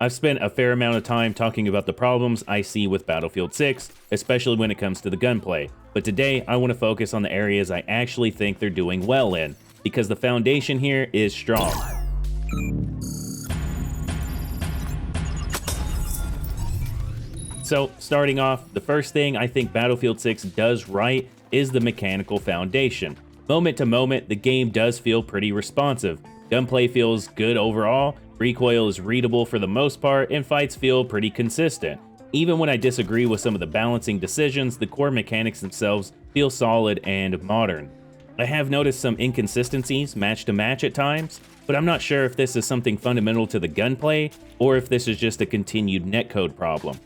I've spent a fair amount of time talking about the problems I see with Battlefield 6, especially when it comes to the gunplay, but today I want to focus on the areas I actually think they're doing well in, because the foundation here is strong. So, starting off, the first thing I think Battlefield 6 does right is the mechanical foundation. Moment to moment, the game does feel pretty responsive. Gunplay feels good overall, recoil is readable for the most part, and fights feel pretty consistent. Even when I disagree with some of the balancing decisions, the core mechanics themselves feel solid and modern. I have noticed some inconsistencies match to match at times, but I'm not sure if this is something fundamental to the gunplay, or if this is just a continued netcode problem.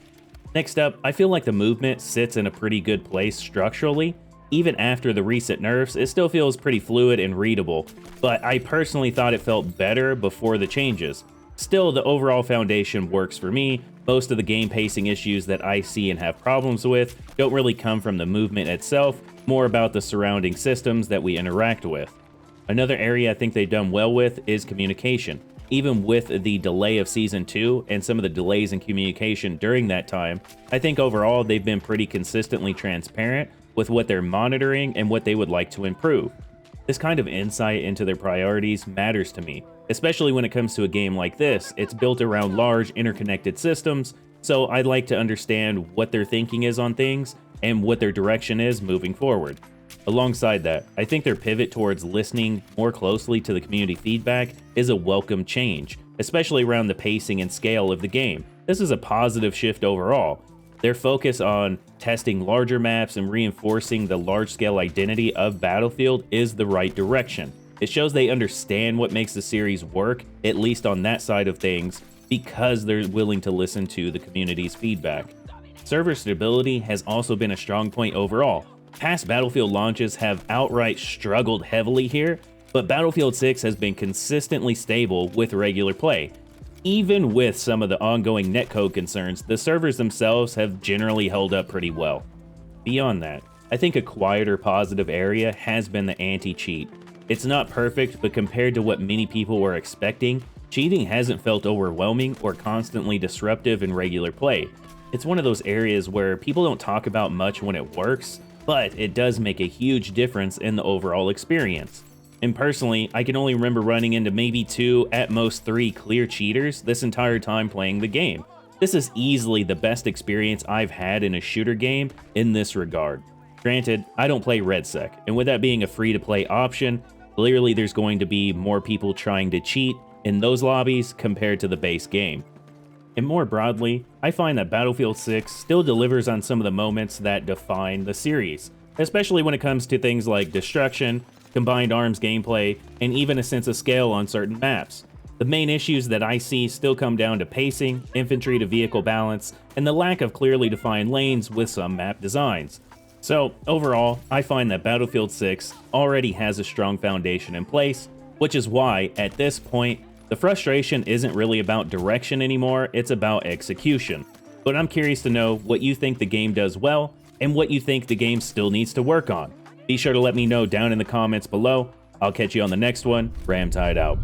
Next up, I feel like the movement sits in a pretty good place structurally. Even after the recent nerfs, it still feels pretty fluid and readable, but I personally thought it felt better before the changes. Still, the overall foundation works for me. Most of the game pacing issues that I see and have problems with don't really come from the movement itself, more about the surrounding systems that we interact with. Another area I think they've done well with is communication. Even with the delay of Season 2 and some of the delays in communication during that time, I think overall they've been pretty consistently transparent with what they're monitoring and what they would like to improve. This kind of insight into their priorities matters to me, especially when it comes to a game like this. It's built around large interconnected systems, so I'd like to understand what their thinking is on things and what their direction is moving forward. Alongside that, I think their pivot towards listening more closely to the community feedback is a welcome change, especially around the pacing and scale of the game. This is a positive shift overall. Their focus on testing larger maps and reinforcing the large-scale identity of Battlefield is the right direction. It shows they understand what makes the series work, at least on that side of things, because they're willing to listen to the community's feedback. Server stability has also been a strong point overall. Past Battlefield launches have outright struggled heavily here, but Battlefield 6 has been consistently stable with regular play. Even with some of the ongoing netcode concerns, the servers themselves have generally held up pretty well. Beyond that, I think a quieter positive area has been the anti-cheat. It's not perfect, but compared to what many people were expecting, cheating hasn't felt overwhelming or constantly disruptive in regular play. It's one of those areas where people don't talk about much when it works, but it does make a huge difference in the overall experience. And personally, I can only remember running into maybe 2, at most 3 clear cheaters this entire time playing the game. This is easily the best experience I've had in a shooter game in this regard. Granted, I don't play RedSec, and with that being a free-to-play option, clearly there's going to be more people trying to cheat in those lobbies compared to the base game. And more broadly, I find that Battlefield 6 still delivers on some of the moments that define the series, especially when it comes to things like destruction, combined arms gameplay, and even a sense of scale on certain maps. The main issues that I see still come down to pacing, infantry to vehicle balance, and the lack of clearly defined lanes with some map designs. So overall, I find that Battlefield 6 already has a strong foundation in place, which is why, at this point, the frustration isn't really about direction anymore, it's about execution. But I'm curious to know what you think the game does well, and what you think the game still needs to work on. Be sure to let me know down in the comments below. I'll catch you on the next one. RAMTEID out.